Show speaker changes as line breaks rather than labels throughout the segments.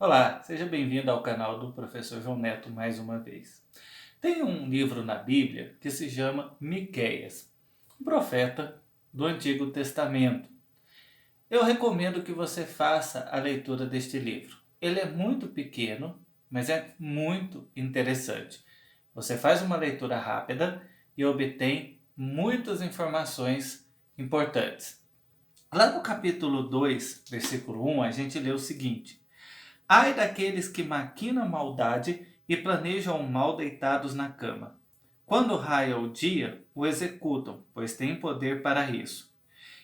Olá, seja bem-vindo ao canal do Professor João Neto mais uma vez. Tem um livro na Bíblia que se chama Miqueias, um profeta do Antigo Testamento. Eu recomendo que você faça a leitura deste livro. Ele é muito pequeno, mas é muito interessante. Você faz uma leitura rápida e obtém muitas informações importantes. Lá no capítulo 2, versículo 1, a gente lê o seguinte: Ai daqueles que maquinam maldade e planejam o mal deitados na cama. Quando raia o dia, o executam, pois têm poder para isso.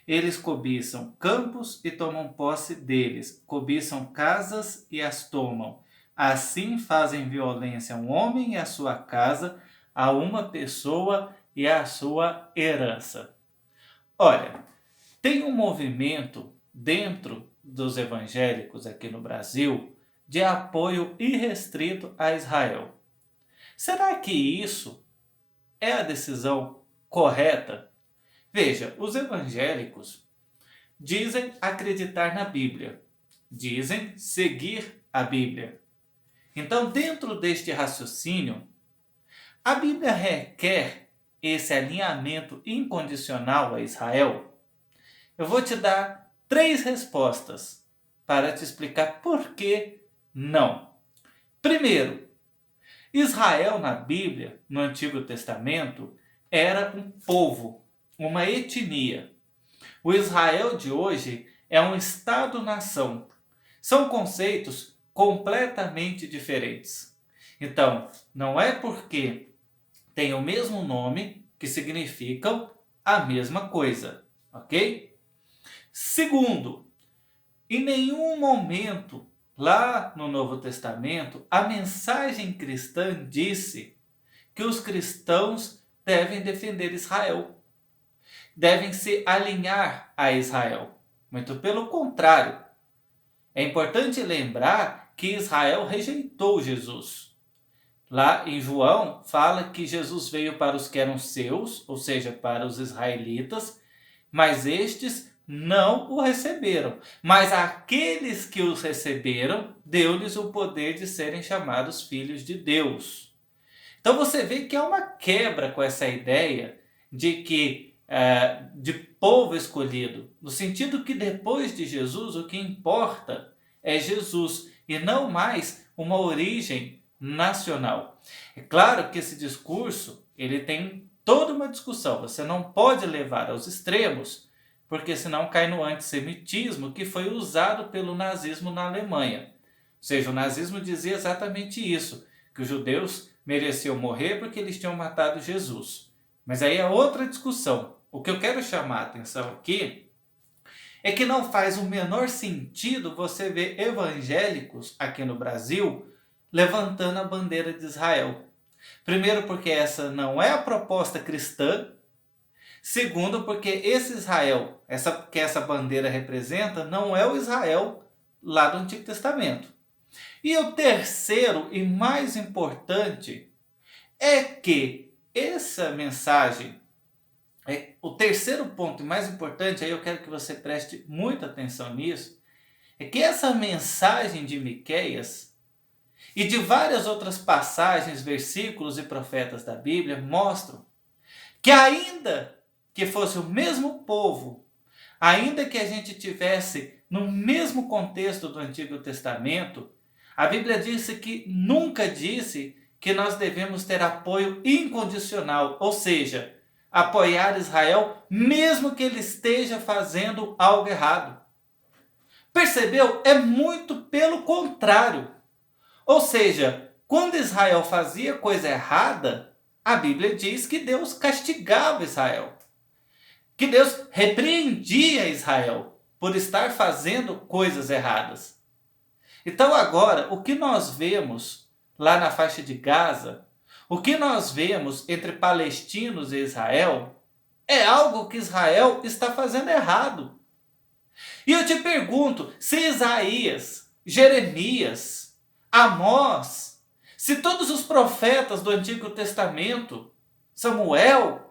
Eles cobiçam campos e tomam posse deles, cobiçam casas e as tomam. Assim fazem violência a um homem e a sua casa, a uma pessoa e a sua herança. Olha, tem um movimento dentro dos evangélicos aqui no Brasil de apoio irrestrito a Israel. Será que isso é a decisão correta? Veja, os evangélicos dizem acreditar na Bíblia, dizem seguir a Bíblia. Então, dentro deste raciocínio, a Bíblia requer esse alinhamento incondicional a Israel? Eu vou te dar 3 respostas para te explicar por que não. Primeiro, Israel na Bíblia, no Antigo Testamento, era um povo, uma etnia. O Israel de hoje é um Estado-nação. São conceitos completamente diferentes. Então, não é porque tem o mesmo nome que significam a mesma coisa, ok? Segundo, em nenhum momento lá no Novo Testamento a mensagem cristã disse que os cristãos devem defender Israel, devem se alinhar a Israel. Muito pelo contrário. É importante lembrar que Israel rejeitou Jesus. Lá em João fala que Jesus veio para os que eram seus, ou seja, para os israelitas, mas estes não o receberam. Mas aqueles que os receberam, deu-lhes o poder de serem chamados filhos de Deus. Então você vê que há uma quebra com essa ideia de que de povo escolhido, no sentido que depois de Jesus o que importa é Jesus e não mais uma origem nacional. É claro que esse discurso ele tem toda uma discussão, você não pode levar aos extremos, porque senão cai no antissemitismo que foi usado pelo nazismo na Alemanha. Ou seja, o nazismo dizia exatamente isso, que os judeus mereciam morrer porque eles tinham matado Jesus. Mas aí é outra discussão. O que eu quero chamar a atenção aqui é que não faz o menor sentido você ver evangélicos aqui no Brasil levantando a bandeira de Israel. Primeiro, porque essa não é a proposta cristã. Segundo, porque esse Israel, que essa bandeira representa, não é o Israel lá do Antigo Testamento. E o terceiro e mais importante é que essa mensagem, o terceiro ponto e mais importante, aí eu quero que você preste muita atenção nisso, é que essa mensagem de Miqueias e de várias outras passagens, versículos e profetas da Bíblia mostram que ainda que fosse o mesmo povo, ainda que a gente tivesse no mesmo contexto do Antigo Testamento, a Bíblia nunca disse que nós devemos ter apoio incondicional, ou seja, apoiar Israel mesmo que ele esteja fazendo algo errado. Percebeu? É muito pelo contrário. Ou seja, quando Israel fazia coisa errada, a Bíblia diz que Deus castigava Israel, que Deus repreendia Israel por estar fazendo coisas erradas. Então agora, o que nós vemos lá na faixa de Gaza, o que nós vemos entre palestinos e Israel, é algo que Israel está fazendo errado. E eu te pergunto, se Isaías, Jeremias, Amós, se todos os profetas do Antigo Testamento, Samuel,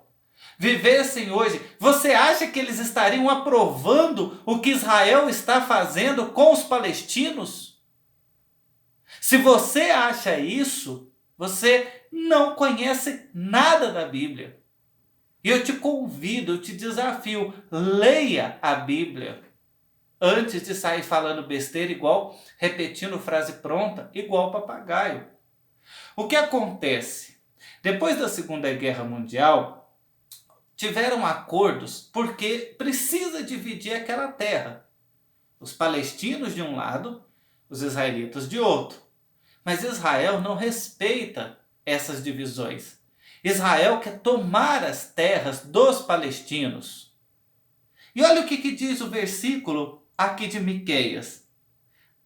vivessem hoje, você acha que eles estariam aprovando o que Israel está fazendo com os palestinos? Se você acha isso, você não conhece nada da Bíblia. E eu te convido, eu te desafio, leia a Bíblia antes de sair falando besteira igual, repetindo frase pronta, igual papagaio. O que acontece? Depois da Segunda Guerra Mundial, tiveram acordos porque precisa dividir aquela terra. Os palestinos de um lado, os israelitas de outro. Mas Israel não respeita essas divisões. Israel quer tomar as terras dos palestinos. E olha o que diz o versículo aqui de Miqueias.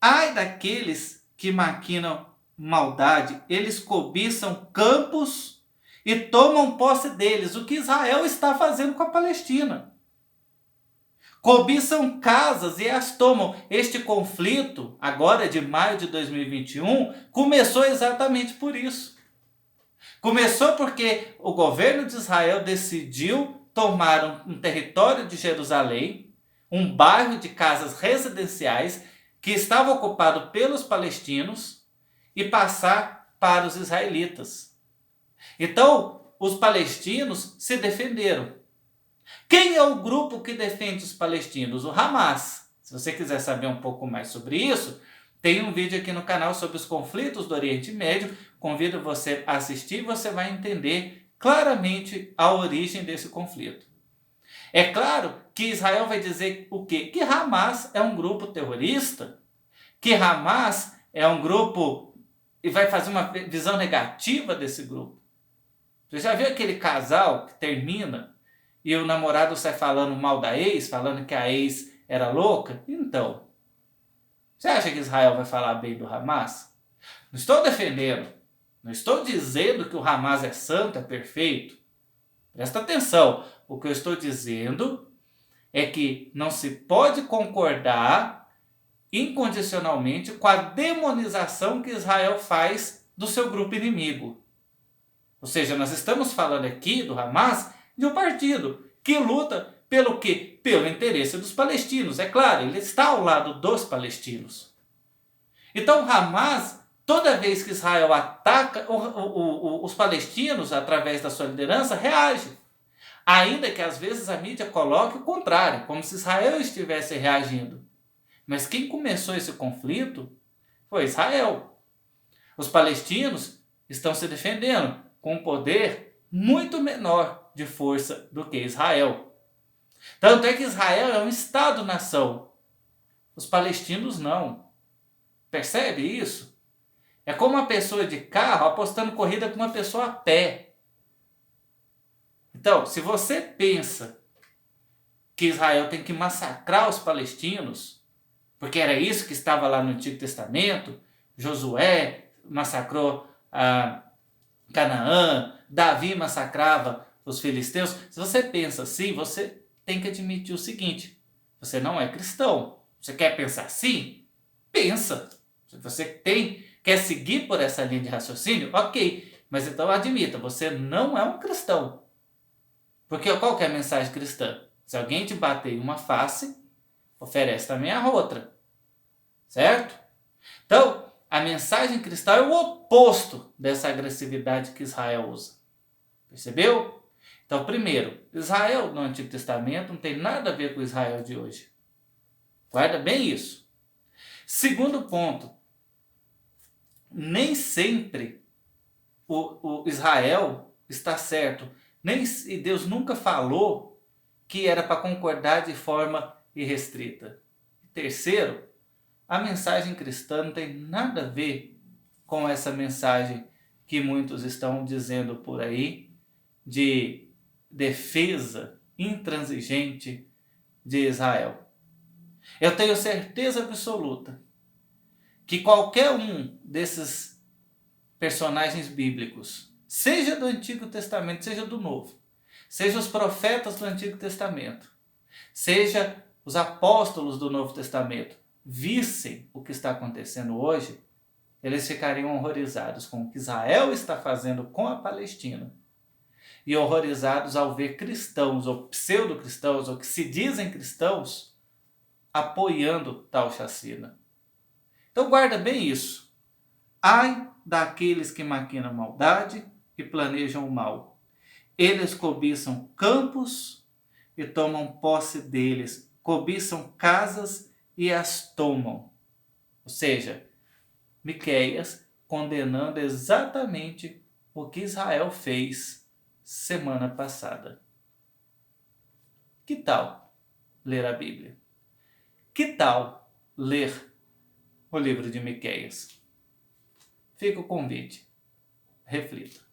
Ai daqueles que maquinam maldade, eles cobiçam campos e tomam posse deles. O que Israel está fazendo com a Palestina? Cobiçam casas e as tomam. Este conflito, agora de maio de 2021, começou exatamente por isso. Começou porque o governo de Israel decidiu tomar um território de Jerusalém, um bairro de casas residenciais que estava ocupado pelos palestinos e passar para os israelitas. Então, os palestinos se defenderam. Quem é o grupo que defende os palestinos? O Hamas. Se você quiser saber um pouco mais sobre isso, tem um vídeo aqui no canal sobre os conflitos do Oriente Médio. Convido você a assistir e você vai entender claramente a origem desse conflito. É claro que Israel vai dizer o quê? Que Hamas é um grupo terrorista, que Hamas é um grupo e vai fazer uma visão negativa desse grupo. Você já viu aquele casal que termina e o namorado sai falando mal da ex, falando que a ex era louca? Então, você acha que Israel vai falar bem do Hamas? Não estou defendendo, não estou dizendo que o Hamas é santo, é perfeito. Presta atenção, o que eu estou dizendo é que não se pode concordar incondicionalmente com a demonização que Israel faz do seu grupo inimigo. Ou seja, nós estamos falando aqui do Hamas de um partido que luta pelo quê? Pelo interesse dos palestinos. É claro, ele está ao lado dos palestinos. Então, o Hamas, toda vez que Israel ataca, os palestinos, através da sua liderança, reage. Ainda que às vezes a mídia coloque o contrário, como se Israel estivesse reagindo. Mas quem começou esse conflito foi Israel. Os palestinos estão se defendendo com um poder muito menor de força do que Israel. Tanto é que Israel é um Estado-nação. Os palestinos não. Percebe isso? É como uma pessoa de carro apostando corrida com uma pessoa a pé. Então, se você pensa que Israel tem que massacrar os palestinos, porque era isso que estava lá no Antigo Testamento, Josué massacrou Canaã, Davi massacrava os filisteus. Se você pensa assim, você tem que admitir o seguinte: você não é cristão. Você quer pensar assim? Pensa. Se você quer seguir por essa linha de raciocínio, ok. Mas então admita, você não é um cristão. Porque qual que é a mensagem cristã? Se alguém te bater em uma face, oferece também a outra. Certo? Então, a mensagem cristã é o oposto dessa agressividade que Israel usa. Percebeu? Então, primeiro, Israel no Antigo Testamento não tem nada a ver com Israel de hoje. Guarda bem isso. Segundo ponto, nem sempre o Israel está certo. E Deus nunca falou que era para concordar de forma irrestrita. Terceiro, a mensagem cristã não tem nada a ver com essa mensagem que muitos estão dizendo por aí de defesa intransigente de Israel. Eu tenho certeza absoluta que qualquer um desses personagens bíblicos, seja do Antigo Testamento, seja do Novo, seja os profetas do Antigo Testamento, seja os apóstolos do Novo Testamento, vissem o que está acontecendo hoje, eles ficariam horrorizados com o que Israel está fazendo com a Palestina e horrorizados ao ver cristãos ou pseudo-cristãos ou que se dizem cristãos apoiando tal chacina. Então guarda bem isso. Ai daqueles que maquinam maldade e planejam o mal. Eles cobiçam campos e tomam posse deles, cobiçam casas e as tomam. Ou seja, Miqueias condenando exatamente o que Israel fez semana passada. Que tal ler a Bíblia? Que tal ler o livro de Miqueias? Fica o convite. Reflita.